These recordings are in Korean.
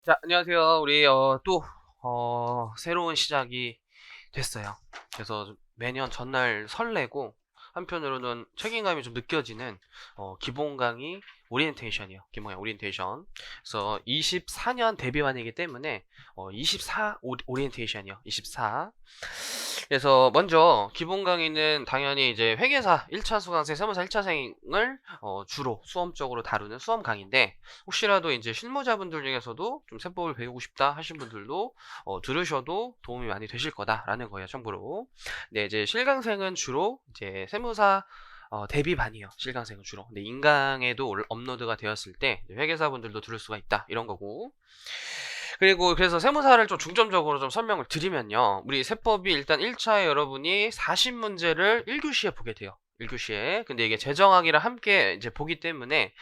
자, 안녕하세요. 우리 또 새로운 시작이 됐어요. 그래서 매년 전날 설레고 한편으로는 책임감이 좀 느껴지는 기본 강의 오리엔테이션이요. 기본 강의 오리엔테이션. 그래서 24년 데뷔반이기 때문에 24 오리엔테이션이요. 24. 그래서 먼저 기본 강의는 당연히 이제 회계사 1차 수강생, 세무사 1차생을 주로 수험적으로 다루는 수험 강의인데, 혹시라도 이제 실무자분들 중에서도 좀 세법을 배우고 싶다 하신 분들도 들으셔도 도움이 많이 되실 거다라는 거예요, 참고로. 네, 이제 실강생은 주로 이제 세무사 데뷔반이에요. 실강생은 주로. 근데 인강에도 업로드가 되었을 때 회계사분들도 들을 수가 있다, 이런 거고. 그리고 그래서 세무사를 좀 중점적으로 좀 설명을 드리면요, 우리 세법이 일단 1차에 여러분이 40문제를 1교시에 보게 돼요. 1교시에. 근데 이게 재정학이랑 함께 이제 보기 때문에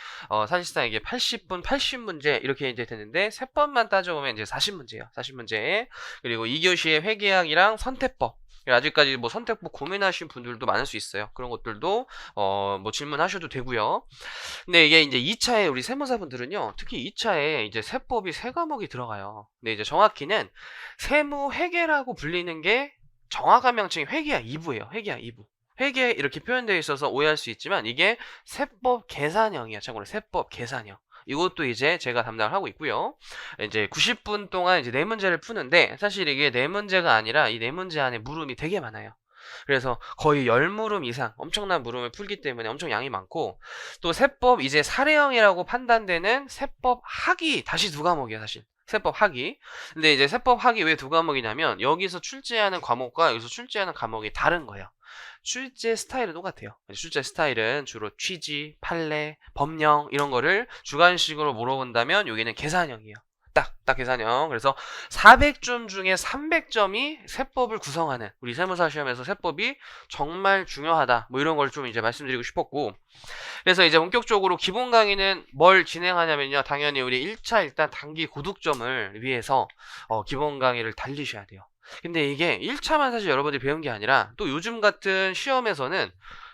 사실상 이게 80분 80문제 이렇게 이제 되는데, 세법만 따져보면 이제 40문제예요. 40문제. 그리고 2교시에 회계학이랑 선택법. 아직까지 뭐 선택법 고민하신 분들도 많을 수 있어요. 그런 것들도 뭐 질문하셔도 되고요. 근데 이게 이제 2차에 우리 세무사분들은요, 특히 2차에 이제 세법이 세 과목이 들어가요. 근데 이제 정확히는 세무회계라고 불리는 게 정확한 명칭이 회계학 2부예요. 회계학 2부. 회계 이렇게 표현되어 있어서 오해할 수 있지만 이게 세법 계산형이야. 참고로 세법 계산형. 이것도 이제 제가 담당을 하고 있고요. 이제 90분 동안 이제 4문제를 푸는데, 사실 이게 4문제가 아니라 이 4문제 안에 물음이 되게 많아요. 그래서 거의 10물음 이상 엄청난 물음을 풀기 때문에 엄청 양이 많고, 또 세법 이제 사례형이라고 판단되는 세법 학이 다시 2과목이에요, 사실. 세법 학이. 근데 이제 세법 학이 왜 2과목이냐면, 여기서 출제하는 과목과 여기서 출제하는 과목이 다른 거예요. 출제 스타일은 똑같아요. 출제 스타일은 주로 취지, 판례, 법령 이런 거를 주관식으로 물어본다면, 여기는 계산형이에요. 딱 계산형. 그래서 400점 중에 300점이 세법을 구성하는, 우리 세무사 시험에서 세법이 정말 중요하다, 뭐 이런 걸 좀 이제 말씀드리고 싶었고. 그래서 이제 본격적으로 기본 강의는 뭘 진행하냐면요, 당연히 우리 1차 일단 단기 고득점을 위해서 기본 강의를 달리셔야 돼요. 근데 이게 1차만 사실 여러분들이 배운 게 아니라, 또 요즘 같은 시험에서는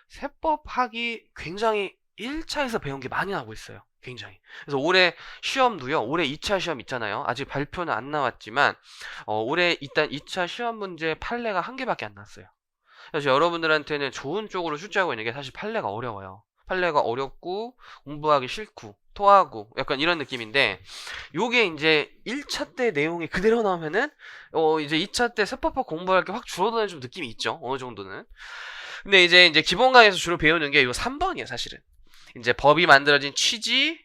세법 학이 굉장히 1차에서 배운 게 많이 나오고 있어요. 굉장히. 그래서 올해 시험도요, 올해 2차 시험 있잖아요. 아직 발표는 안 나왔지만 올해 일단 2차 시험 문제 판례가 1개밖에 안 났어요. 그래서 여러분들한테는 좋은 쪽으로 출제하고 있는 게, 사실 판례가 어려워요. 판례가 어렵고 공부하기 싫고 토하고 약간 이런 느낌인데, 요게 이제 1차 때 내용이 그대로 나오면은 이제 2차 때 세법학 공부할 게 확 줄어드는 좀 느낌이 있죠, 어느 정도는. 근데 이제 기본 강의에서 주로 배우는 게 요 3번이에요, 사실은. 이제 법이 만들어진 취지,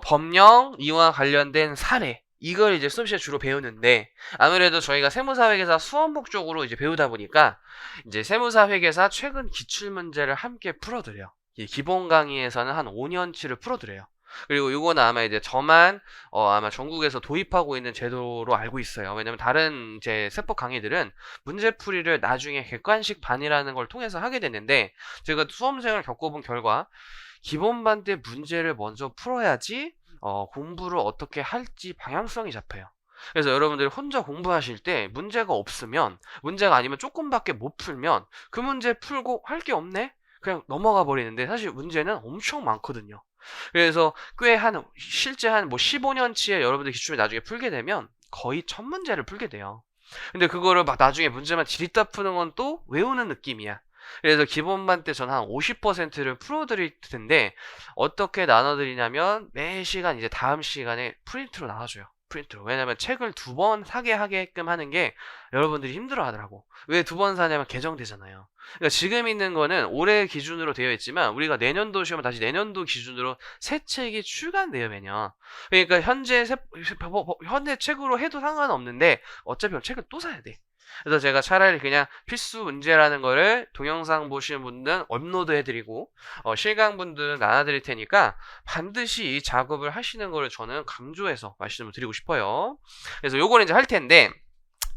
법령, 이와 관련된 사례, 이걸 이제 수업 시간에 주로 배우는데, 아무래도 저희가 세무사회계사 수험목 쪽으로 이제 배우다 보니까 이제 세무사회계사 최근 기출문제를 함께 풀어드려요. 이 기본 강의에서는 한 5년치를 풀어드려요. 그리고 이거는 아마 이제 저만 아마 전국에서 도입하고 있는 제도로 알고 있어요. 왜냐면 다른 제 세법 강의들은 문제풀이를 나중에 객관식 반이라는 걸 통해서 하게 되는데, 제가 수험생을 겪어본 결과 기본반 때 문제를 먼저 풀어야지 공부를 어떻게 할지 방향성이 잡혀요. 그래서 여러분들이 혼자 공부하실 때 문제가 없으면, 문제가 아니면 조금밖에 못 풀면 그 문제 풀고 할 게 없네? 그냥 넘어가 버리는데, 사실 문제는 엄청 많거든요. 그래서 실제 한 뭐 15년치에 여러분들 기출을 나중에 풀게 되면 거의 1000문제를 풀게 돼요. 근데 그거를 막 나중에 문제만 지리다 푸는 건 또 외우는 느낌이야. 그래서 기본반 때 전 한 50%를 풀어드릴 텐데, 어떻게 나눠드리냐면 매 시간 이제 다음 시간에 프린트로 나눠줘요. 프린트로. 왜냐면 책을 2번 사게 하게끔 하는 게 여러분들이 힘들어 하더라고. 왜 2번 사냐면 개정되잖아요. 그러니까 지금 있는 거는 올해 기준으로 되어 있지만, 우리가 내년도 시험은 다시 내년도 기준으로 새 책이 출간돼요, 매년. 그러니까 현재 책으로 해도 상관없는데 어차피 책을 또 사야 돼. 그래서 제가 차라리 그냥 필수 문제라는 거를 동영상 보시는 분들은 업로드 해드리고 실강 분들은 나눠드릴 테니까 반드시 이 작업을 하시는 거를 저는 강조해서 말씀을 드리고 싶어요. 그래서 요거는 이제 할 텐데,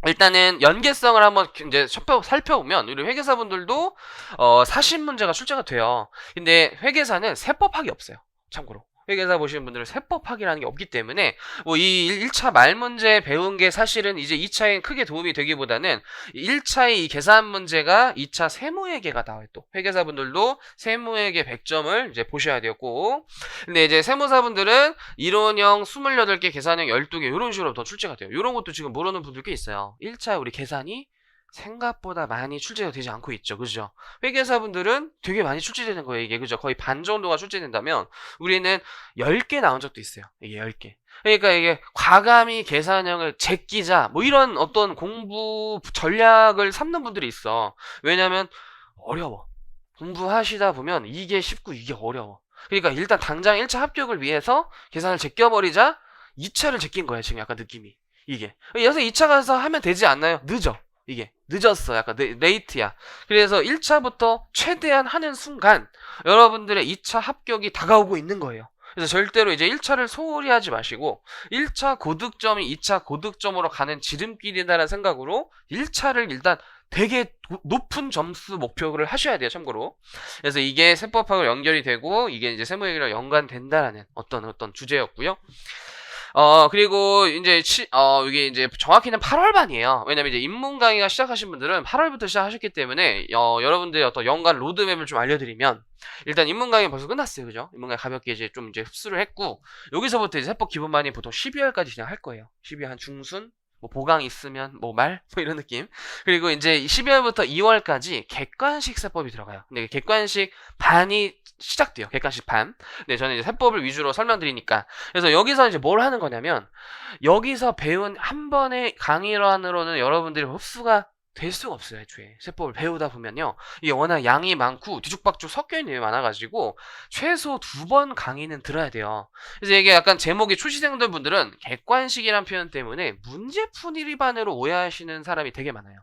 일단은 연계성을 한번 이제 살펴보면 우리 회계사분들도 40문제가 출제가 돼요. 근데 회계사는 세법학이 없어요, 참고로. 회계사 보시는 분들은 세법학이라는 게 없기 때문에 뭐 이 1차 말 문제 배운 게 사실은 이제 2차에 크게 도움이 되기보다는 1차의 이 계산 문제가 2차 세무회계가 나와요. 또 회계사분들도 세무회계 100점을 이제 보셔야 돼요. 꼭. 근데 이제 세무사분들은 이론형 28개, 계산형 12개 이런 식으로 더 출제가 돼요. 이런 것도 지금 모르는 분들 꽤 있어요. 1차에 우리 계산이 생각보다 많이 출제가 되지 않고 있죠. 그죠? 회계사분들은 되게 많이 출제되는 거예요. 이게 그죠? 거의 반 정도가 출제된다면 우리는 10개 나온 적도 있어요. 이게 10개. 그러니까 이게 과감히 계산형을 제끼자 뭐 이런 어떤 공부 전략을 삼는 분들이 있어. 왜냐면 어려워. 공부하시다 보면 이게 쉽고 이게 어려워. 그러니까 일단 당장 1차 합격을 위해서 계산을 제껴버리자 2차를 제낀 거야. 지금 약간 느낌이. 이게. 그래서 2차 가서 하면 되지 않나요? 늦어. 이게 늦었어. 약간 레이트야. 그래서 1차부터 최대한 하는 순간 여러분들의 2차 합격이 다가오고 있는 거예요. 그래서 절대로 이제 1차를 소홀히 하지 마시고 1차 고득점이 2차 고득점으로 가는 지름길이다라는 생각으로 1차를 일단 되게 높은 점수 목표를 하셔야 돼요. 참고로. 그래서 이게 세법학으로 연결이 되고 이게 이제 세무회계랑 연관된다라는 어떤 주제였고요. 그리고 이제 이게 이제 정확히는 8월반이에요. 왜냐면 이제 입문 강의가 시작하신 분들은 8월부터 시작하셨기 때문에 여러분들의 어떤 연간 로드맵을 좀 알려드리면 일단 입문 강의 벌써 끝났어요. 그죠? 입문 강의 가볍게 이제 좀 이제 흡수를 했고 여기서부터 이제 세법 기본반이 보통 12월까지 진행할 거예요. 12월 한 중순 뭐 보강 있으면 뭐 말 뭐 이런 느낌. 그리고 이제 12월부터 2월까지 객관식 세법이 들어가요. 근데 객관식 반이 시작돼요. 객관식 반. 네, 저는 이제 세법을 위주로 설명드리니까. 그래서 여기서 이제 뭘 하는 거냐면 여기서 배운 한 번의 강의란으로는 여러분들이 흡수가 될 수가 없어요. 애초에 세법을 배우다 보면요 이게 워낙 양이 많고 뒤죽박죽 섞여있는 내용이 많아가지고 최소 2번 강의는 들어야 돼요. 그래서 이게 약간 제목이 초시생들 분들은 객관식이란 표현 때문에 문제풀이반으로 오해하시는 사람이 되게 많아요.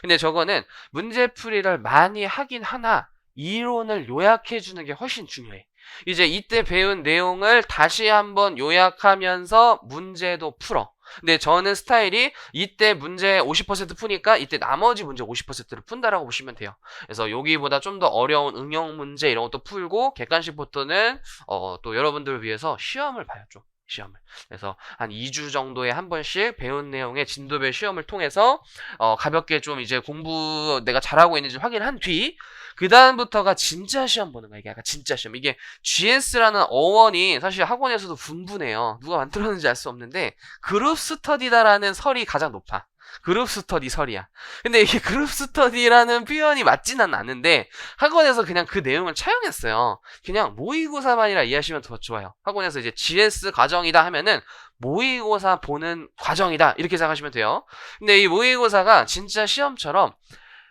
근데 저거는 문제풀이를 많이 하긴 하나 이론을 요약해주는 게 훨씬 중요해. 이제 이때 배운 내용을 다시 한번 요약하면서 문제도 풀어. 근데 저는 스타일이 이때 문제 50% 푸니까 이때 나머지 문제 50%를 푼다라고 보시면 돼요. 그래서 여기보다 좀 더 어려운 응용 문제 이런 것도 풀고 객관식부터는 또 여러분들을 위해서 시험을 봐요. 좀 시험을. 그래서 한 2주 정도에 한 번씩 배운 내용의 진도별 시험을 통해서 가볍게 좀 이제 공부 내가 잘하고 있는지 확인한 뒤 그 다음부터가 진짜 시험 보는 거야. 이게 약간 진짜 시험. 이게 GS라는 어원이 사실 학원에서도 분분해요. 누가 만들었는지 알 수 없는데 그룹 스터디다라는 설이 가장 높아. 그룹 스터디 설이야. 근데 이게 그룹 스터디라는 표현이 맞지는 않는데 학원에서 그냥 그 내용을 차용했어요. 그냥 모의고사만이라 이해하시면 더 좋아요. 학원에서 이제 GS 과정이다 하면은 모의고사 보는 과정이다 이렇게 생각하시면 돼요. 근데 이 모의고사가 진짜 시험처럼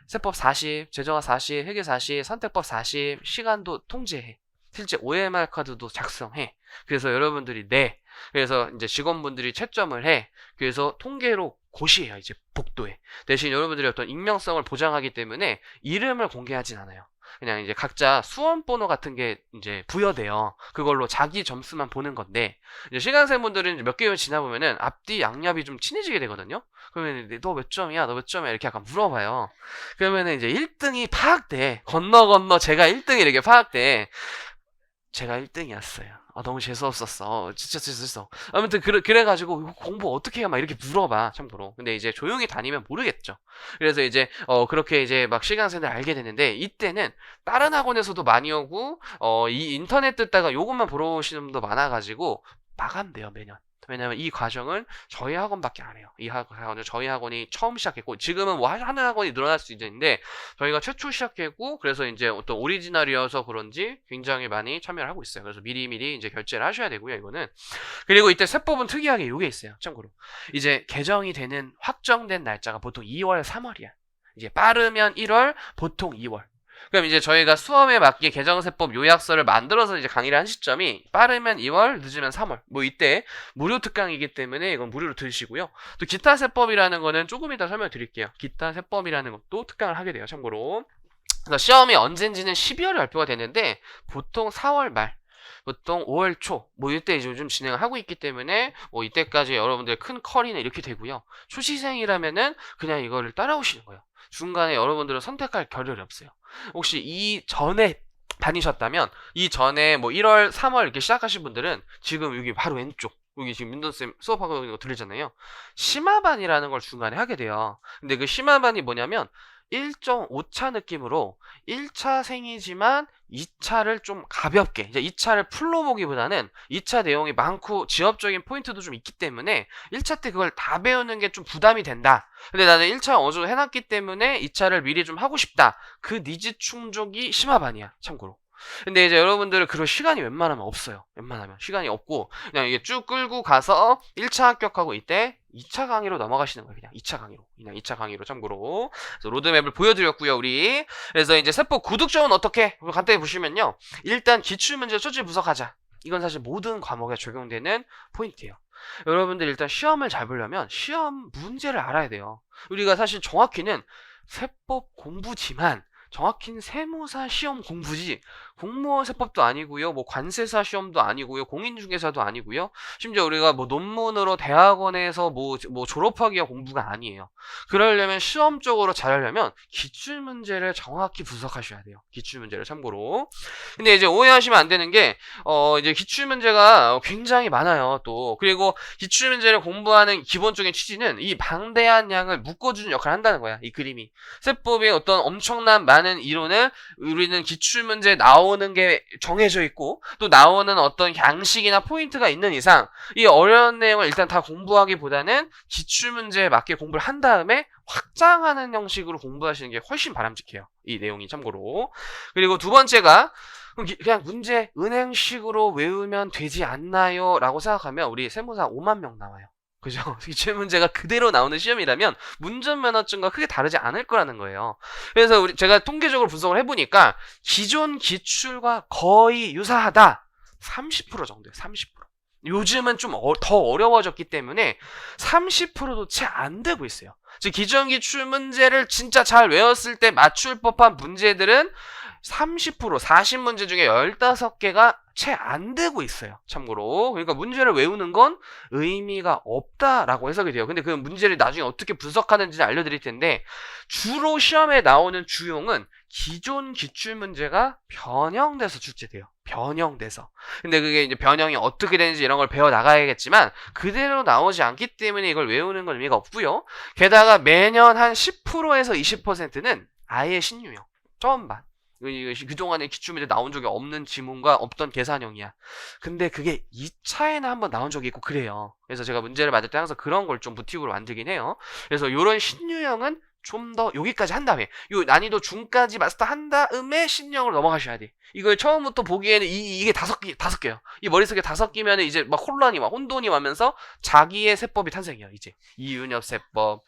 세법 40, 재정화 40, 회계 40, 선택법 40, 시간도 통제해. 실제 OMR 카드도 작성해. 그래서 여러분들이 내. 그래서 이제 직원분들이 채점을 해. 그래서 통계로 고시해요. 이제 복도에. 대신 여러분들이 어떤 익명성을 보장하기 때문에 이름을 공개하진 않아요. 그냥 이제 각자 수험 번호 같은 게 이제 부여돼요. 그걸로 자기 점수만 보는 건데 이제 시간생분들은 몇 개월 지나보면은 앞뒤 양옆이 좀 친해지게 되거든요. 그러면 너 몇 점이야? 너 몇 점이야? 이렇게 약간 물어봐요. 그러면은 이제 1등이 파악돼. 건너 제가 1등이 이렇게 파악돼. 제가 1등이었어요. 너무 재수없었어. 진짜 재수없어. 아무튼 그래가지고 공부 어떻게 해야 막 이렇게 물어봐. 참고로. 근데 이제 조용히 다니면 모르겠죠. 그래서 이제 그렇게 이제 막 시간생들 알게 되는데 이때는 다른 학원에서도 많이 오고 이 인터넷 듣다가 요것만 보러 오시는 분도 많아가지고 마감돼요 매년. 왜냐면 이 과정은 저희 학원밖에 안 해요. 이 학원은 저희 학원이 처음 시작했고 지금은 뭐 하는 학원이 늘어날 수 있는데 저희가 최초 시작했고 그래서 이제 어떤 오리지널이어서 그런지 굉장히 많이 참여를 하고 있어요. 그래서 미리미리 이제 결제를 하셔야 되고요. 이거는. 그리고 이때 세법은 특이하게 이게 있어요. 참고로. 이제 개정이 되는 확정된 날짜가 보통 2월, 3월이야. 이제 빠르면 1월, 보통 2월. 그럼 이제 저희가 수험에 맞게 개정세법 요약서를 만들어서 이제 강의를 한 시점이 빠르면 2월, 늦으면 3월. 뭐 이때 무료 특강이기 때문에 이건 무료로 들으시고요. 또 기타 세법이라는 거는 조금 이따 설명드릴게요. 기타 세법이라는 것도 특강을 하게 돼요. 참고로. 그래서 시험이 언젠지는 12월에 발표가 되는데 보통 4월 말. 보통 5월 초, 뭐 이때 이제 요즘 진행을 하고 있기 때문에 뭐 이때까지 여러분들 큰 컬이는 이렇게 되고요. 초시생이라면은 그냥 이거를 따라오시는 거예요. 중간에 여러분들은 선택할 겨를이 없어요. 혹시 이 전에 반이셨다면 이전에 뭐 1월, 3월 이렇게 시작하신 분들은 지금 여기 바로 왼쪽 여기 지금 민돈쌤 수업하고 있는 거 들리잖아요. 심화반이라는 걸 중간에 하게 돼요. 근데 그 심화반이 뭐냐면 1.5차 느낌으로 1차생이지만 2차를 좀 가볍게, 이제 2차를 풀로 보기보다는 2차 내용이 많고 지엽적인 포인트도 좀 있기 때문에 1차 때 그걸 다 배우는 게 좀 부담이 된다. 근데 나는 1차 어느 정도 해놨기 때문에 2차를 미리 좀 하고 싶다. 그 니즈 충족이 심화반이야, 참고로. 근데 이제 여러분들은 그럴 시간이 웬만하면 없어요. 웬만하면 시간이 없고 그냥 이게 쭉 끌고 가서 1차 합격하고 이때 2차 강의로 넘어가시는 거예요. 그냥 2차 강의로. 그냥 2차 강의로 참고로. 그래서 로드맵을 보여드렸고요, 우리. 그래서 이제 세법 구독점은 어떻게? 간단히 보시면요. 일단 기출문제 초지 분석하자. 이건 사실 모든 과목에 적용되는 포인트예요. 여러분들 일단 시험을 잘 보려면 시험 문제를 알아야 돼요. 우리가 사실 정확히는 세법 공부지만 정확히는 세무사 시험 공부지 공무원 세법도 아니고요, 뭐 관세사 시험도 아니고요, 공인중개사도 아니고요, 심지어 우리가 뭐 논문으로 대학원에서 뭐 졸업하기가 공부가 아니에요. 그러려면 시험적으로 잘하려면 기출문제를 정확히 분석하셔야 돼요. 기출문제를 참고로. 근데 이제 오해하시면 안 되는 게 이제 기출문제가 굉장히 많아요. 또 그리고 기출문제를 공부하는 기본적인 취지는 이 방대한 양을 묶어주는 역할을 한다는 거야. 이 그림이 세법의 어떤 엄청난 많은 이론을 우리는 기출문제에 나오는 게 정해져 있고 또 나오는 어떤 양식이나 포인트가 있는 이상 이 어려운 내용을 일단 다 공부하기보다는 기출문제에 맞게 공부를 한 다음에 확장하는 형식으로 공부하시는 게 훨씬 바람직해요. 이 내용이 참고로. 그리고 두 번째가 그냥 문제 은행식으로 외우면 되지 않나요? 라고 생각하면 우리 세무사 5만 명 나와요. 그죠? 기출 문제가 그대로 나오는 시험이라면 문전면허증과 크게 다르지 않을 거라는 거예요. 그래서 제가 통계적으로 분석을 해보니까 기존 기출과 거의 유사하다. 30% 정도예요. 30%. 요즘은 좀 더 어려워졌기 때문에 30%도 채 안 되고 있어요. 즉 기존 기출 문제를 진짜 잘 외웠을 때 맞출 법한 문제들은 30%, 40문제 중에 15개가 채 안 되고 있어요. 참고로. 그러니까 문제를 외우는 건 의미가 없다라고 해석이 돼요. 근데 그 문제를 나중에 어떻게 분석하는지 알려드릴 텐데 주로 시험에 나오는 주용은 기존 기출문제가 변형돼서 출제돼요. 변형돼서. 근데 그게 이제 변형이 어떻게 되는지 이런 걸 배워 나가야겠지만 그대로 나오지 않기 때문에 이걸 외우는 건 의미가 없고요. 게다가 매년 한 10%에서 20%는 아예 신유형. 처음 봐. 그동안에 기출문제 나온 적이 없는 지문과 없던 계산형이야. 근데 그게 2차에는 한번 나온 적이 있고 그래요. 그래서 제가 문제를 맞을 때 항상 그런 걸 좀 모티브로 만들긴 해요. 그래서 요런 신유형은 좀 더 여기까지 한 다음에 요 난이도 중까지 마스터 한 다음에 신형으로 넘어가셔야 돼. 이걸 처음부터 보기에는 이게 다섯 개요. 이 머릿속에 5개면 이제 막 혼란이 와, 혼돈이 와면서 자기의 세법이 탄생해요. 이제 이윤엽 세법,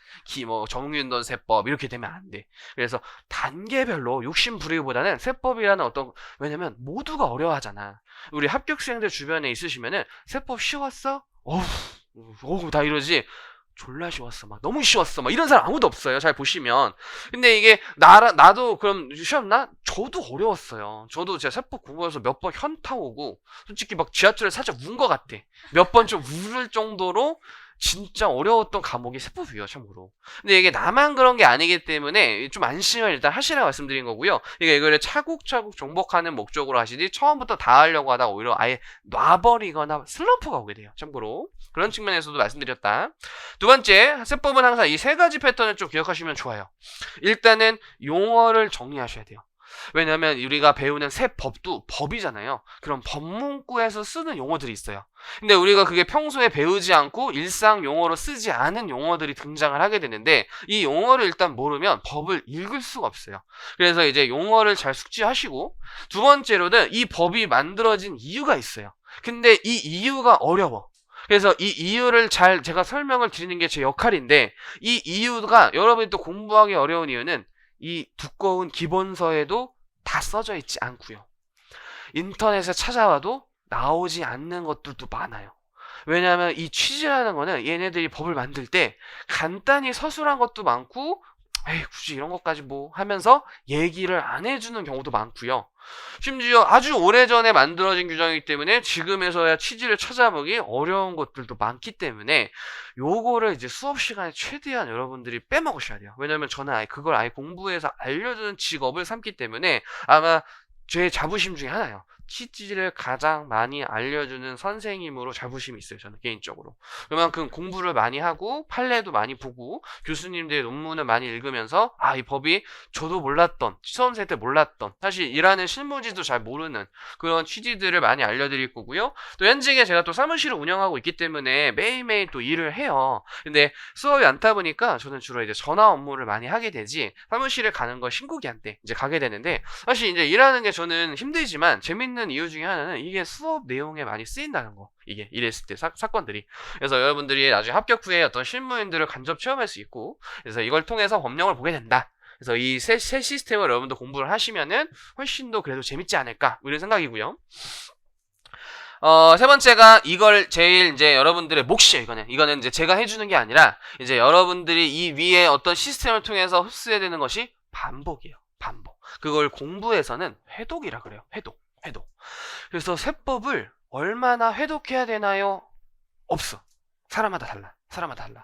정윤돈 세법 이렇게 되면 안 돼. 그래서 단계별로 욕심 부리기보다는 세법이라는 왜냐면 모두가 어려워하잖아. 우리 합격생들 주변에 있으시면은 세법 쉬웠어? 어우 다 이러지. 졸라 쉬웠어. 막 너무 쉬웠어. 막 이런 사람 아무도 없어요. 잘 보시면. 근데 이게 나도 그럼 쉬웠나? 저도 어려웠어요. 저도 제가 세법 공부해서 몇 번 현타 오고 솔직히 막 지하철에 살짝 운 것 같아. 몇 번 좀 울을 정도로 진짜 어려웠던 과목이 세법이에요, 참고로. 근데 이게 나만 그런 게 아니기 때문에 좀 안심을 일단 하시라고 말씀드린 거고요. 이거를 차곡차곡 정복하는 목적으로 하시지 처음부터 다 하려고 하다가 오히려 아예 놔버리거나 슬럼프가 오게 돼요, 참고로. 그런 측면에서도 말씀드렸다. 두 번째, 세법은 항상 이 3가지 패턴을 좀 기억하시면 좋아요. 일단은 용어를 정리하셔야 돼요. 왜냐면 우리가 배우는 세법도 법이잖아요. 그럼 법문구에서 쓰는 용어들이 있어요. 근데 우리가 그게 평소에 배우지 않고 일상 용어로 쓰지 않은 용어들이 등장을 하게 되는데 이 용어를 일단 모르면 법을 읽을 수가 없어요. 그래서 이제 용어를 잘 숙지하시고 두 번째로는 이 법이 만들어진 이유가 있어요. 근데 이 이유가 어려워. 그래서 이 이유를 제가 설명을 드리는 게 제 역할인데 이 이유가 여러분이 또 공부하기 어려운 이유는 이 두꺼운 기본서에도 다 써져 있지 않고요. 인터넷에 찾아와도 나오지 않는 것들도 많아요. 왜냐하면 이 취지라는 거는 얘네들이 법을 만들 때 간단히 서술한 것도 많고 에이 굳이 이런 것까지 뭐 하면서 얘기를 안 해주는 경우도 많고요. 심지어 아주 오래전에 만들어진 규정이기 때문에 지금에서야 취지를 찾아보기 어려운 것들도 많기 때문에 요거를 이제 수업 시간에 최대한 여러분들이 빼먹으셔야 돼요. 왜냐면 저는 그걸 아예 공부해서 알려주는 직업을 삼기 때문에 아마 제 자부심 중에 하나예요. 치지를 가장 많이 알려주는 선생님으로 자부심이 있어요. 저는 개인적으로. 그만큼 공부를 많이 하고 판례도 많이 보고 교수님들의 논문을 많이 읽으면서 아, 이 법이 저도 몰랐던, 수험생 때 몰랐던, 사실 일하는 실무지도 잘 모르는 그런 취지들을 많이 알려드릴 거고요. 또 현직에 제가 또 사무실을 운영하고 있기 때문에 매일매일 또 일을 해요. 근데 수업이 많다 보니까 저는 주로 이제 전화 업무를 많이 하게 되지 사무실에 가는 거 신고기 안 돼. 이제 가게 되는데 사실 이제 일하는 게 저는 힘들지만 재밌는 이유 중에 하나는 이게 수업 내용에 많이 쓰인다는 거. 이게 이랬을 때 사건들이. 그래서 여러분들이 나중에 합격 후에 어떤 실무인들을 간접 체험할 수 있고 그래서 이걸 통해서 법령을 보게 된다. 그래서 이 새 시스템을 여러분도 공부를 하시면은 훨씬 더 그래도 재밌지 않을까 이런 생각이고요. 세 번째가 이걸 제일 이제 여러분들의 몫이에요. 이거는 이제 제가 해주는 게 아니라 이제 여러분들이 이 위에 어떤 시스템을 통해서 흡수해야 되는 것이 반복이에요. 반복. 그걸 공부에서는 회독이라 그래요. 회독. 그래서 세법을 얼마나 회독해야 되나요? 없어. 사람마다 달라.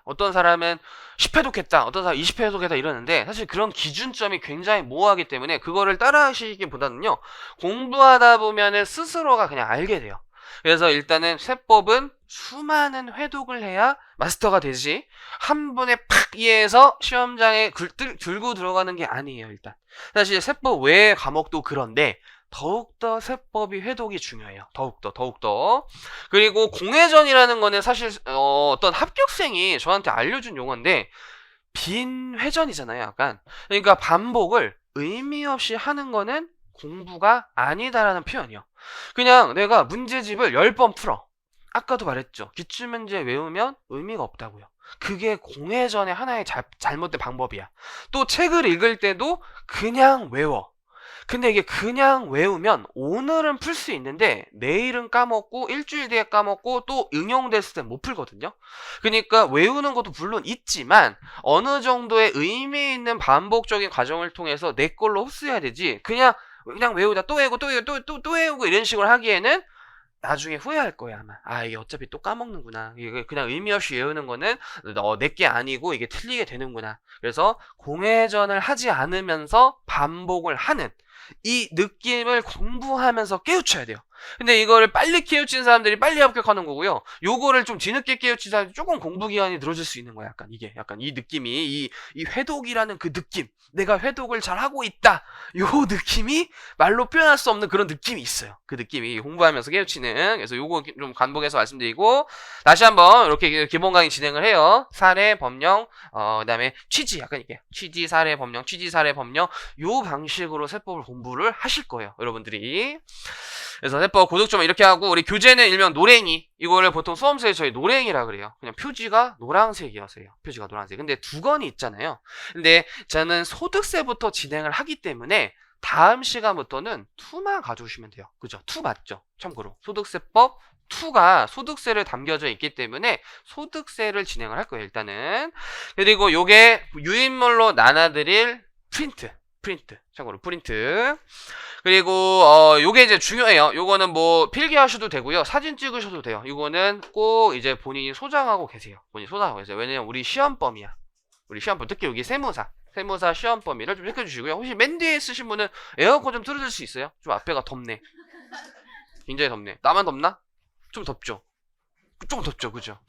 어떤 사람은 10회독했다, 어떤 사람은 20회독했다 이러는데 사실 그런 기준점이 굉장히 모호하기 때문에 그거를 따라 하시기보다는요, 공부하다 보면은 스스로가 그냥 알게 돼요. 그래서 일단은 세법은 수많은 회독을 해야 마스터가 되지 한 번에 팍 이해해서 시험장에 들고 들어가는 게 아니에요. 일단 사실 세법 외의 과목도 그런데 더욱더 세법이 회독이 중요해요. 더욱더. 그리고 공회전이라는 거는 사실 어떤 합격생이 저한테 알려준 용어인데 빈 회전이잖아요. 약간. 그러니까 반복을 의미 없이 하는 거는 공부가 아니다라는 표현이요. 그냥 내가 문제집을 10번 풀어. 아까도 말했죠. 기출문제 외우면 의미가 없다고요. 그게 공회전의 하나의 잘못된 방법이야. 또 책을 읽을 때도 그냥 외워. 근데 이게 그냥 외우면 오늘은 풀 수 있는데 내일은 까먹고 일주일 뒤에 까먹고 또 응용됐을 땐 못 풀거든요. 그러니까 외우는 것도 물론 있지만 어느 정도의 의미 있는 반복적인 과정을 통해서 내 걸로 흡수해야 되지 그냥 외우다 또 외우고 또 외우고 이런 식으로 하기에는 나중에 후회할 거야 아마. 아, 이게 어차피 또 까먹는구나. 이게 그냥 의미 없이 외우는 거는 내게 아니고 이게 틀리게 되는구나. 그래서 공회전을 하지 않으면서 반복을 하는 이 느낌을 공부하면서 깨우쳐야 돼요. 근데 이거를 빨리 깨우친 사람들이 빨리 합격하는 거고요. 요거를 좀 뒤늦게 깨우친 사람들이 조금 공부 기간이 늘어질 수 있는 거야. 약간 이 느낌이 이 회독이라는 그 느낌. 내가 회독을 잘 하고 있다. 요 느낌이 말로 표현할 수 없는 그런 느낌이 있어요. 그 느낌이 공부하면서 깨우치는. 그래서 요거 좀 반복해서 말씀드리고 다시 한번 이렇게 기본 강의 진행을 해요. 사례, 법령, 그다음에 취지 약간 이게 취지, 사례, 법령, 취지, 사례, 법령 요 방식으로 세법을 공부를 하실 거예요. 여러분들이. 그래서 세법 고득점 이렇게 하고 우리 교재는 일명 노랭이 이거를 보통 수험생에 저희 노랭이라 그래요. 그냥 표지가 노란색이어서요. 표지가 노란색. 근데 두 권이 있잖아요. 근데 저는 소득세부터 진행을 하기 때문에 다음 시간부터는 2만 가져오시면 돼요. 그죠? 2 맞죠? 참고로 소득세법 2가 소득세를 담겨져 있기 때문에 소득세를 진행을 할 거예요. 일단은. 그리고 요게 유인물로 나눠드릴 프린트. 참고로 프린트. 그리고 요게 이제 중요해요. 요거는 뭐 필기하셔도 되고요. 사진 찍으셔도 돼요. 이거는 꼭 이제 본인이 소장하고 계세요. 왜냐면 우리 시험범이야. 우리 시험범 특히 여기 세무사 시험 범위를 좀 체크해주시고요. 혹시 맨 뒤에 쓰신 분은 에어컨 좀 틀어줄 수 있어요? 좀 앞에가 덥네. 굉장히 덥네. 나만 덥나? 좀 덥죠? 좀 덥죠, 그죠?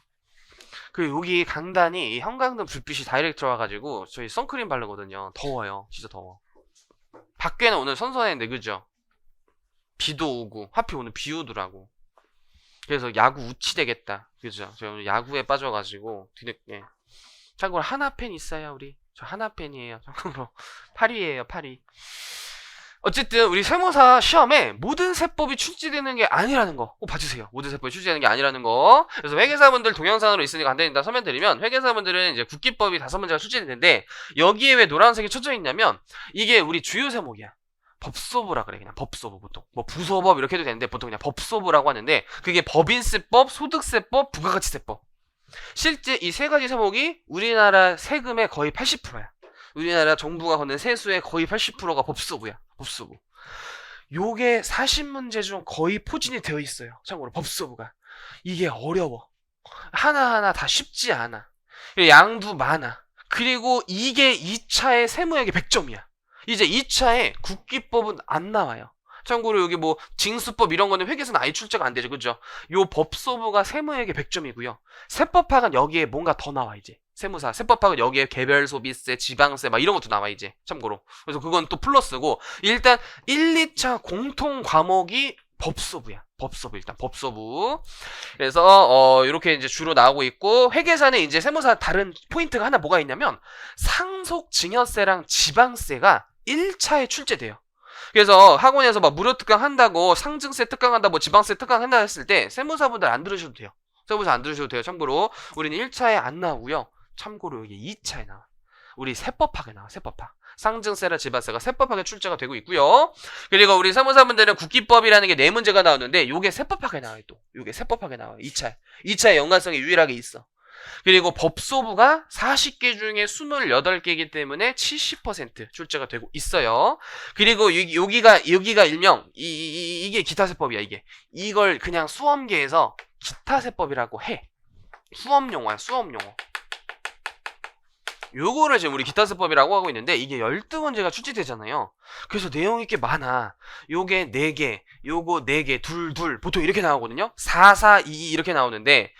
그리고 여기 강단이 이 형광등 불빛이 다이렉트 들어와가지고 저희 선크림 바르거든요. 더워요. 진짜 더워. 밖에는 오늘 선선했는데 그죠? 비도 오고 하필 오늘 비 오더라고. 그래서 야구 우치되겠다. 그죠? 제가 오늘 야구에 빠져가지고 뒤늦게. 참고로 하나팬 있어요 우리. 저 하나팬이에요. 참고로 8위에요 8위. 어쨌든 우리 세무사 시험에 모든 세법이 출제되는 게 아니라는 거 꼭 봐주세요. 모든 세법이 출제되는 게 아니라는 거. 그래서 회계사분들 동영상으로 있으니까 간단히 다 설명드리면 회계사분들은 이제 국기법이 5문제가 출제되는데 여기에 왜 노란색이 쳐져 있냐면 이게 우리 주요 세목이야. 법소부라 그래. 그냥 법소부 보통. 뭐 부소법 이렇게 해도 되는데 보통 그냥 법소부라고 하는데 그게 법인세법, 소득세법, 부가가치세법. 실제 이 세 가지 세목이 우리나라 세금의 거의 80%야. 우리나라 정부가 걷는 세수의 거의 80%가 법소부야. 법소부. 요게 40문제 중 거의 포진이 되어 있어요. 참고로 법소부가. 이게 어려워. 하나하나 다 쉽지 않아. 양도 많아. 그리고 이게 2차의 세무역이 100점이야. 이제 2차에 국기법은 안 나와요. 참고로 여기 뭐 징수법 이런 거는 회계에서는 아예 출제가 안 되죠. 그죠? 요 법소부가 세무회계 100점이고요. 세법학은 여기에 뭔가 더 나와 이제. 세무사, 세법학은 여기에 개별 소비세, 지방세 막 이런 것도 나와 이제. 참고로. 그래서 그건 또 플러스고 일단 1, 2차 공통 과목이 법소부야. 법소부 일단 법소부. 그래서 이렇게 이제 주로 나오고 있고 회계사는 이제 세무사 다른 포인트가 하나 뭐가 있냐면 상속 증여세랑 지방세가 1차에 출제돼요. 그래서 학원에서 막 무료 특강 한다고 상증세 특강 한다 뭐 지방세 특강 한다 했을 때 세무사분들 안 들으셔도 돼요. 세무사 안 들으셔도 돼요. 참고로 우리는 1차에 안 나오고요. 참고로 여기 2차에 나와. 우리 세법학에 나와. 세법학. 상증세라 지방세가 세법학에 출제가 되고 있고요. 그리고 우리 세무사분들은 국기법이라는 게 4문제가 나오는데 요게 세법학에 나와요. 또 요게 세법학에 나와요. 2차에 연관성이 유일하게 있어. 그리고 법소부가 40개 중에 28개이기 때문에 70% 출제가 되고 있어요. 그리고 여기가 일명 이게 기타세법이야. 이걸 그냥 수험계에서 기타세법이라고 해. 수험용어야. 수험용어. 요거를 지금 우리 기타세법이라고 하고 있는데 이게 12문제가 출제되잖아요. 그래서 내용이 꽤 많아. 요게 4개, 요거 4개, 둘 보통 이렇게 나오거든요. 4, 4, 2 이렇게 나오는데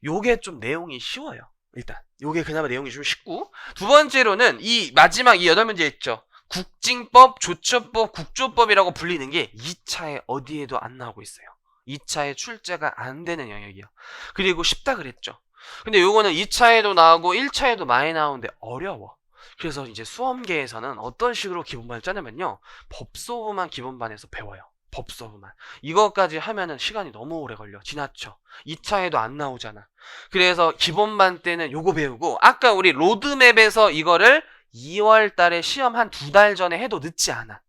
요게 좀 내용이 쉬워요. 일단 요게 그나마 내용이 좀 쉽고 두 번째로는 이 마지막 이 8문제 있죠. 국징법, 조처법, 국조법이라고 불리는 게 2차에 어디에도 안 나오고 있어요. 2차에 출제가 안 되는 영역이요. 그리고 쉽다 그랬죠. 근데 요거는 2차에도 나오고 1차에도 많이 나오는데 어려워. 그래서 이제 수험계에서는 어떤 식으로 기본반을 짜냐면요. 법소부만 기본반에서 배워요. 법소부만. 이것까지 하면은 시간이 너무 오래 걸려. 지나쳐. 2차에도 안 나오잖아. 그래서 기본반 때는 요거 배우고 아까 우리 로드맵에서 이거를 2월 달에 시험 한 2달 전에 해도 늦지 않아.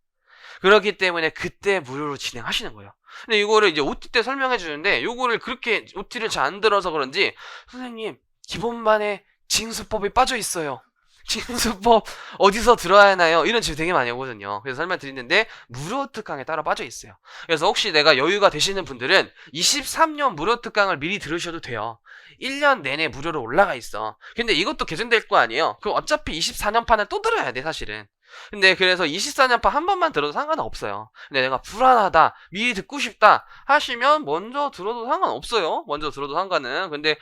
그렇기 때문에 그때 무료로 진행하시는 거예요. 근데 이거를 이제 OT 때 설명해 주는데 요거를 그렇게 OT를 잘 안 들어서 그런지 선생님 기본반에 징수법이 빠져 있어요. 징수법 어디서 들어야 하나요? 이런 질문 되게 많이 오거든요. 그래서 설명드리는데 무료 특강에 따라 빠져 있어요. 그래서 혹시 내가 여유가 되시는 분들은 23년 무료 특강을 미리 들으셔도 돼요. 1년 내내 무료로 올라가 있어. 근데 이것도 개선될 거 아니에요? 그럼 어차피 24년판을 또 들어야 돼 사실은. 근데 그래서 24년판 한 번만 들어도 상관없어요. 근데 내가 불안하다, 미리 듣고 싶다 하시면 먼저 들어도 상관없어요. 먼저 들어도 상관은. 근데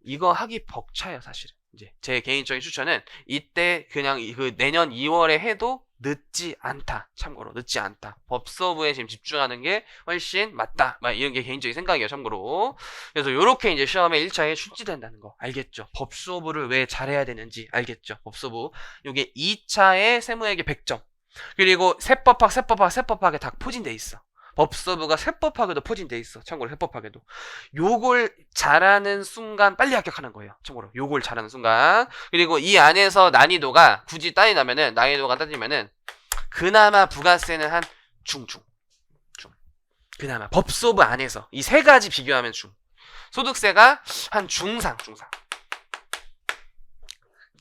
이거 하기 벅차요 사실은. 이제 제 개인적인 추천은 이때 그냥 그 내년 2월에 해도 늦지 않다. 참고로 늦지 않다. 법서부에 지금 집중하는 게 훨씬 맞다. 막 이런 게 개인적인 생각이에요. 참고로. 그래서 요렇게 이제 시험에 1차에 출제된다는 거 알겠죠? 법서부를 왜 잘해야 되는지 알겠죠? 법서부. 요게 2차에 세무회계 100점. 그리고 세법학에 다 포진돼 있어. 법서부가 세법학에도 포진돼 있어. 참고로 세법학에도. 요걸 잘하는 순간 빨리 합격하는 거예요. 참고로 요걸 잘하는 순간. 그리고 이 안에서 난이도가 굳이 난이도가 따지면은 그나마 부가세는 한 중. 그나마 법소부 안에서 이 세 가지 비교하면 중. 소득세가 한 중상.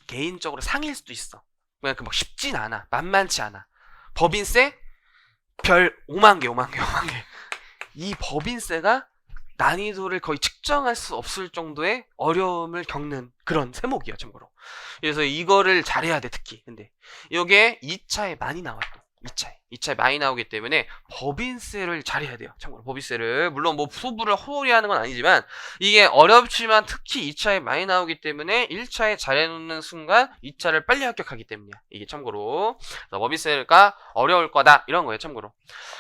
개인적으로 상일 수도 있어. 그냥 막 쉽진 않아. 만만치 않아. 법인세 별 5만 개. 이 법인세가 난이도를 거의 측정할 수 없을 정도의 어려움을 겪는 그런 세목이야, 참고로. 그래서 이거를 잘해야 돼, 특히. 근데 이게 2차에 많이 나와, 또. 2차에 많이 나오기 때문에 법인세를 잘해야 돼요. 참고로 법인세를. 물론 뭐 소부를 홀히 하는 건 아니지만 이게 어렵지만 특히 2차에 많이 나오기 때문에 1차에 잘해놓는 순간 2차를 빨리 합격하기 때문이야. 이게 참고로. 법인세가 어려울 거다. 이런 거예요. 참고로.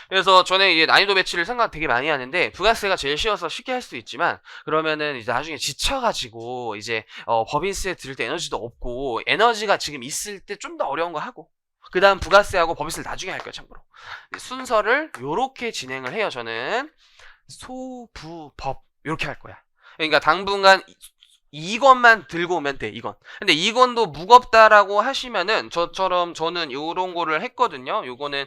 그래서 저는 이게 난이도 배치를 생각 되게 많이 하는데 부가세가 제일 쉬워서 쉽게 할 수도 있지만 그러면은 이제 나중에 지쳐가지고 이제 법인세 들을 때 에너지도 없고 에너지가 지금 있을 때 좀 더 어려운 거 하고 그 다음 부가세하고 법인세를 나중에 할 거예요. 참고로. 순서를 요렇게 진행을 해요. 저는 소부법 요렇게 할 거야. 그러니까 당분간 이것만 들고 오면 돼. 이건. 근데 이건도 무겁다라고 하시면은 저처럼 저는 요런 거를 했거든요. 요거는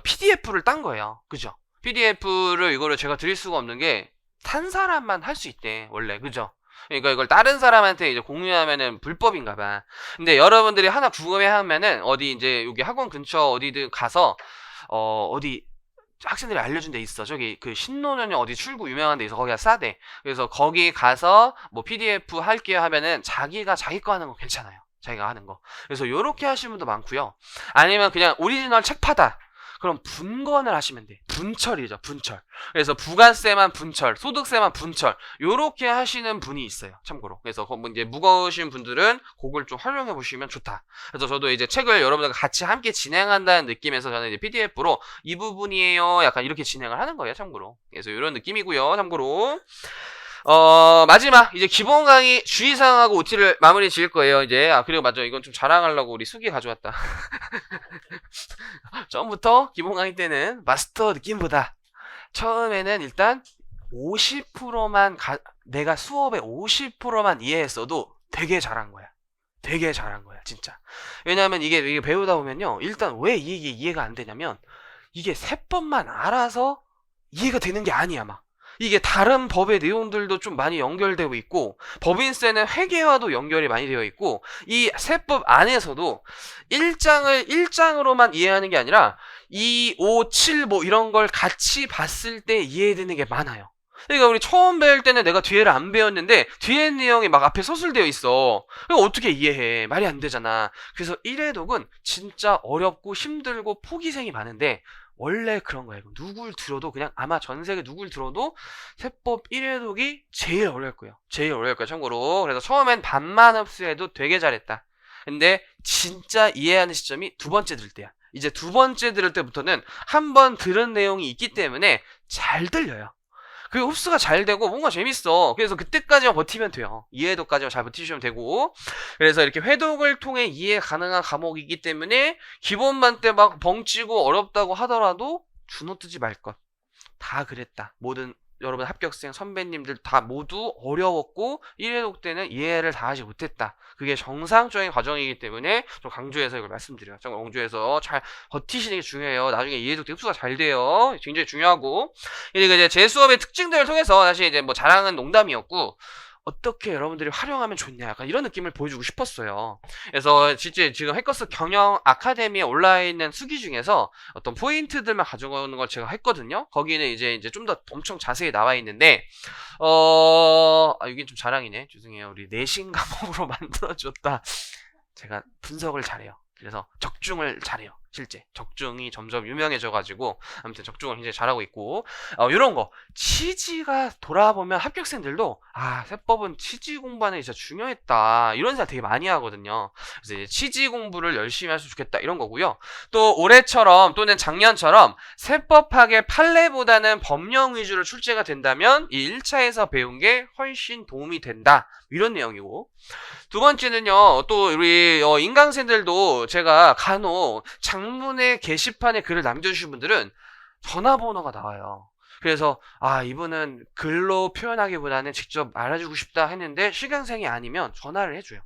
PDF를 딴 거예요. 그죠? PDF를 이거를 제가 드릴 수가 없는 게 탄 사람만 할 수 있대. 원래. 그죠? 그러니까 이걸 다른 사람한테 이제 공유하면은 불법인가 봐. 근데 여러분들이 하나 궁금해하면은 어디 이제 여기 학원 근처 어디든 가서 어디 학생들이 알려준 데 있어. 저기 그 신논현이 어디 출구 유명한 데 있어. 거기가 싸대. 그래서 거기 가서 뭐 PDF 할게요 하면은 자기가 자기 거 하는 거 괜찮아요. 자기가 하는 거. 그래서 요렇게 하시는 분도 많고요. 아니면 그냥 오리지널 책 파다. 그럼 분건을 하시면 돼. 분철이죠, 분철. 그래서 부가세만 분철, 소득세만 분철, 요렇게 하시는 분이 있어요, 참고로. 그래서 뭐 이제 무거우신 분들은 그걸 좀 활용해 보시면 좋다. 그래서 저도 이제 책을 여러분들과 같이 함께 진행한다는 느낌에서 저는 이제 PDF로 이 부분이에요, 약간 이렇게 진행을 하는 거예요, 참고로. 그래서 이런 느낌이고요, 참고로. 마지막 이제 기본 강의 주의사항하고 OT를 마무리 지을 거예요. 이제 그리고 맞아, 이건 좀 자랑하려고 우리 숙이 가져왔다. 처음부터 기본 강의 때는 마스터 느낌보다 처음에는 일단 50%만 내가 수업의 50%만 이해했어도 되게 잘한 거야. 되게 잘한 거야, 진짜. 왜냐하면 이게 배우다 보면요, 일단 왜 이게 이해가 안 되냐면 이게 세법만 알아서 이해가 되는 게 아니야. 막 이게 다른 법의 내용들도 좀 많이 연결되고 있고, 법인세는 회계와도 연결이 많이 되어 있고, 이 세법 안에서도 1장을 1장으로만 이해하는 게 아니라 2, 5, 7 뭐 이런 걸 같이 봤을 때 이해되는 게 많아요. 그러니까 우리 처음 배울 때는 내가 뒤에를 안 배웠는데 뒤에 내용이 막 앞에 서술되어 있어. 그럼 어떻게 이해해? 말이 안 되잖아. 그래서 1회독은 진짜 어렵고 힘들고 포기생이 많은데 원래 그런 거예요. 누굴 들어도, 그냥 아마 전 세계 누굴 들어도 세법 1회독이 제일 어려울 거예요. 제일 어려울 거예요, 참고로. 그래서 처음엔 반만 흡수해도 되게 잘했다. 근데 진짜 이해하는 시점이 두 번째 들을 때야. 이제 두 번째 들을 때부터는 한 번 들은 내용이 있기 때문에 잘 들려요. 그리고 흡수가 잘 되고 뭔가 재밌어. 그래서 그때까지만 버티면 돼요. 이해도까지만 잘 버티시면 되고. 그래서 이렇게 회독을 통해 이해 가능한 과목이기 때문에 기본반 때 막 벙찌고 어렵다고 하더라도 주눅 뜨지 말 것. 다 그랬다. 모든 여러분 합격생 선배님들 다 모두 어려웠고 1회독 때는 이해를 다 하지 못했다. 그게 정상적인 과정이기 때문에 좀 강조해서 이걸 말씀드려요. 좀 강조해서 잘 버티시는 게 중요해요. 나중에 이해독 때 흡수가 잘 돼요. 굉장히 중요하고. 그리고 이제 제 수업의 특징들을 통해서 사실 이제 뭐 자랑은 농담이었고, 어떻게 여러분들이 활용하면 좋냐, 약간 이런 느낌을 보여주고 싶었어요. 그래서 실제 지금 해커스 경영 아카데미에 올라 있는 수기 중에서 어떤 포인트들만 가져오는 걸 제가 했거든요. 거기는 이제 좀 더 엄청 자세히 나와 있는데, 여긴 좀 자랑이네. 죄송해요. 우리 내신 과목으로 만들어줬다. 제가 분석을 잘해요. 그래서 적중을 잘해요. 실제 적중이 점점 유명해져가지고 아무튼 적중을 굉장히 잘하고 있고, 이런 거 치지가 돌아보면 합격생들도 세법은 치지 공부하는 게 진짜 중요했다 이런 생각 되게 많이 하거든요. 그래서 이제 치지 공부를 열심히 했으면 좋겠다 이런 거고요. 또 올해처럼 또는 작년처럼 세법학의 판례보다는 법령 위주로 출제가 된다면 이 1차에서 배운 게 훨씬 도움이 된다 이런 내용이고, 두 번째는요, 또 우리 인강생들도 제가 간혹 장문의 게시판에 글을 남겨주신 분들은 전화번호가 나와요. 그래서 이분은 글로 표현하기보다는 직접 알아주고 싶다 했는데 실강생이 아니면 전화를 해줘요.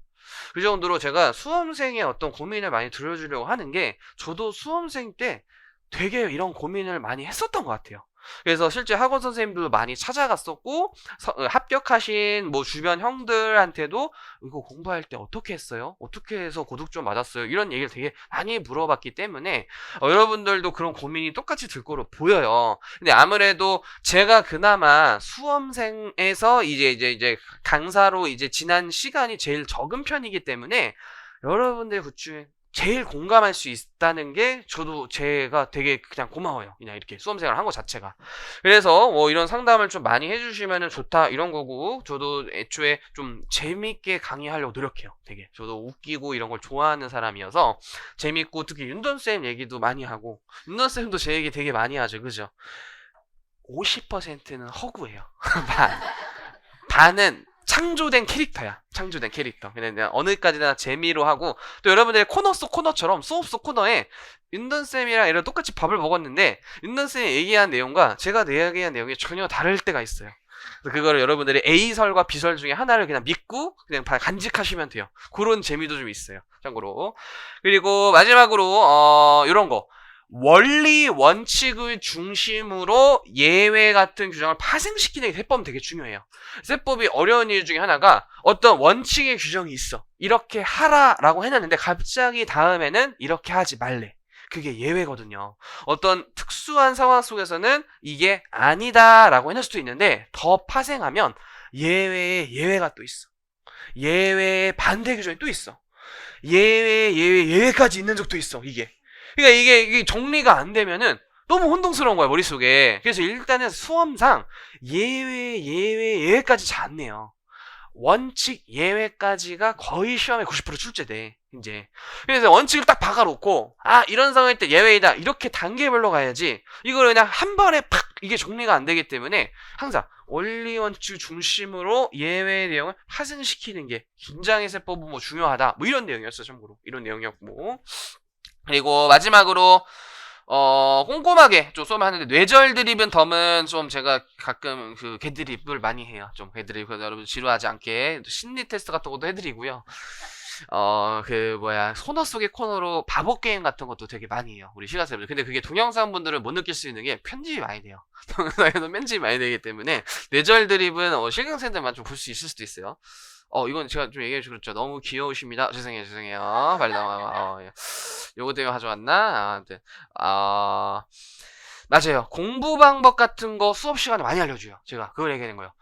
그 정도로 제가 수험생의 어떤 고민을 많이 들어주려고 하는 게, 저도 수험생 때 되게 이런 고민을 많이 했었던 것 같아요. 그래서 실제 학원 선생님들도 많이 찾아갔었고, 합격하신 뭐 주변 형들한테도 이거 공부할 때 어떻게 했어요? 어떻게 해서 고득점 맞았어요? 이런 얘기를 되게 많이 물어봤기 때문에 여러분들도 그런 고민이 똑같이 들 거로 보여요. 근데 아무래도 제가 그나마 수험생에서 이제 강사로 이제 지난 시간이 제일 적은 편이기 때문에 여러분들 그중에 제일 공감할 수 있다는 게 저도 제가 되게 그냥 고마워요. 그냥 이렇게 수험생활 한 것 자체가. 그래서 뭐 이런 상담을 좀 많이 해주시면 좋다 이런 거고, 저도 애초에 좀 재밌게 강의하려고 노력해요. 되게 저도 웃기고 이런 걸 좋아하는 사람이어서 재밌고, 특히 윤돈쌤 얘기도 많이 하고, 윤돈쌤도 제 얘기 되게 많이 하죠. 그죠? 50%는 허구예요. 반은 창조된 캐릭터야. 창조된 캐릭터. 그냥 어느까지나 재미로 하고, 또 여러분들의 코너 속 코너처럼 수업 속 코너에 윤던쌤이랑 이런 똑같이 밥을 먹었는데 윤던쌤이 얘기한 내용과 제가 얘기한 내용이 전혀 다를 때가 있어요. 그거를 여러분들이 A설과 B설 중에 하나를 그냥 믿고 그냥 간직하시면 돼요. 그런 재미도 좀 있어요, 참고로. 그리고 마지막으로 이런 거, 원리 원칙을 중심으로 예외 같은 규정을 파생시키는 게 세법은 되게 중요해요. 세법이 어려운 이유 중에 하나가 어떤 원칙의 규정이 있어. 이렇게 하라라고 해놨는데 갑자기 다음에는 이렇게 하지 말래. 그게 예외거든요. 어떤 특수한 상황 속에서는 이게 아니다라고 해놓을 수도 있는데, 더 파생하면 예외에 예외가 또 있어. 예외에 반대 규정이 또 있어. 예외까지 있는 적도 있어, 이게. 그러니까 이게 정리가 안 되면은 너무 혼동스러운 거야, 머릿속에. 그래서 일단은 수험상 예외까지 잘 안 내요. 원칙 예외까지가 거의 시험에 90% 출제돼, 이제. 그래서 원칙을 딱 박아놓고, 이런 상황일 때 예외이다. 이렇게 단계별로 가야지. 이걸 그냥 한 번에 팍! 이게 정리가 안 되기 때문에, 항상 원리 원칙 중심으로 예외 내용을 파생시키는 게, 긴장의 세법은 뭐 중요하다. 뭐 이런 내용이었어, 참고로. 이런 내용이었고. 그리고 마지막으로, 꼼꼼하게 좀 쏘면 하는데, 뇌절 드립은 덤은 좀 제가 가끔 개드립을 많이 해요. 좀 개드립. 그래서 여러분 지루하지 않게 심리 테스트 같은 것도 해드리고요. 코너 속의 코너로 바보 게임 같은 것도 되게 많이 해요. 우리 시가쌤들. 근데 그게 동영상 분들은 못 느낄 수 있는 게 편집이 많이 돼요. 동영상에서 편집이 많이 되기 때문에, 뇌절 드립은 실강생들만 좀 볼 수 있을 수도 있어요. 이건 제가 좀 얘기해 주죠. 너무 귀여우십니다. 죄송해요. 빨리 나와. 요거 때문에 가져왔나? 아무튼, 맞아요. 공부 방법 같은 거 수업 시간에 많이 알려줘요. 제가 그걸 얘기하는 거예요.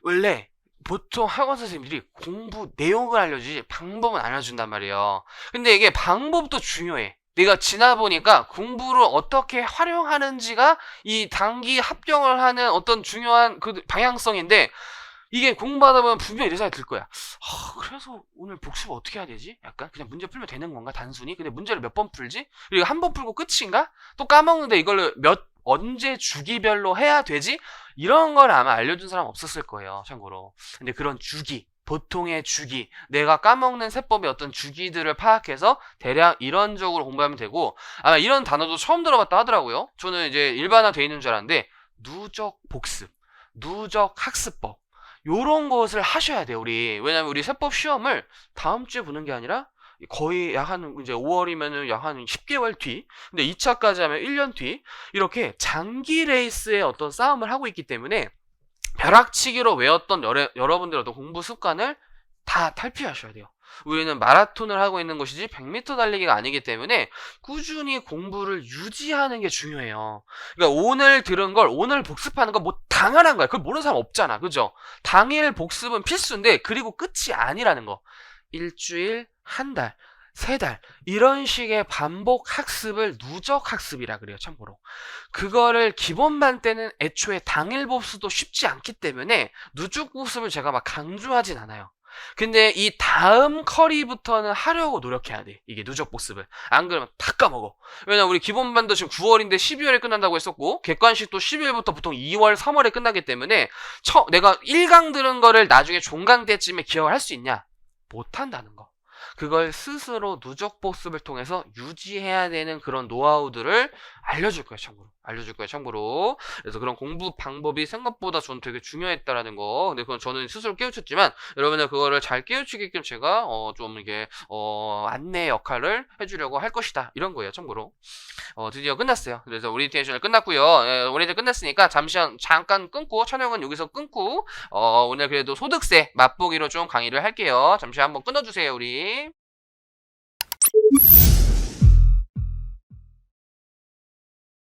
원래, 보통 학원 선생님들이 공부 내용을 알려주지 방법은 안 알려준단 말이에요. 근데 이게 방법도 중요해. 내가 지나보니까 공부를 어떻게 활용하는지가 이 단기 합격을 하는 어떤 중요한 그 방향성인데, 이게 공부하다 보면 분명히 이런 생각이 들 거야. 그래서 오늘 복습 어떻게 해야 되지? 약간 그냥 문제 풀면 되는 건가, 단순히? 근데 문제를 몇 번 풀지? 그리고 한 번 풀고 끝인가? 또 까먹는데 이걸 언제 주기별로 해야 되지? 이런 걸 아마 알려준 사람 없었을 거예요, 참고로. 근데 그런 주기, 보통의 주기, 내가 까먹는 세법의 어떤 주기들을 파악해서 대략 이런적으로 공부하면 되고, 아마 이런 단어도 처음 들어봤다 하더라고요. 저는 이제 일반화되어 있는 줄 알았는데, 누적 복습, 누적 학습법, 요런 것을 하셔야 돼요, 우리. 왜냐면 우리 세법 시험을 다음 주에 보는 게 아니라 거의 이제 5월이면은 약 한 10개월 뒤, 근데 2차까지 하면 1년 뒤, 이렇게 장기 레이스의 어떤 싸움을 하고 있기 때문에 벼락치기로 외웠던 여러분들의 어떤 공부 습관을 다 탈피하셔야 돼요. 우리는 마라톤을 하고 있는 것이지 100m 달리기가 아니기 때문에 꾸준히 공부를 유지하는 게 중요해요. 그러니까 오늘 들은 걸 오늘 복습하는 건 뭐 당연한 거야. 그걸 모르는 사람 없잖아. 그죠? 당일 복습은 필수인데, 그리고 끝이 아니라는 거. 일주일, 한 달, 세 달, 이런 식의 반복 학습을 누적 학습이라 그래요, 참고로. 그거를 기본반 때는 애초에 당일 복습도 쉽지 않기 때문에 누적 복습을 제가 막 강조하진 않아요. 근데 이 다음 커리부터는 하려고 노력해야 돼, 이게 누적 복습을. 안 그러면 다 까먹어. 왜냐면 우리 기본반도 지금 9월인데 12월에 끝난다고 했었고, 객관식도 12월부터 보통 2월, 3월에 끝나기 때문에 내가 1강 들은 거를 나중에 종강 때쯤에 기억을 할 수 있냐? 못한다는 거. 그걸 스스로 누적 복습을 통해서 유지해야 되는 그런 노하우들을 알려줄 거예요, 참고로. 그래서 그런 공부 방법이 생각보다 저는 되게 중요했다라는 거. 근데 그건 저는 스스로 깨우쳤지만, 여러분들 그거를 잘 깨우치게끔 제가 좀 이게 안내 역할을 해주려고 할 것이다, 이런 거예요, 참고로. 드디어 끝났어요. 그래서 오리엔테이션을 끝났고요. 오리엔테이션 끝났으니까 잠깐 끊고, 촬영은 여기서 끊고, 오늘 그래도 소득세 맛보기로 좀 강의를 할게요. 잠시 한번 끊어주세요, 우리.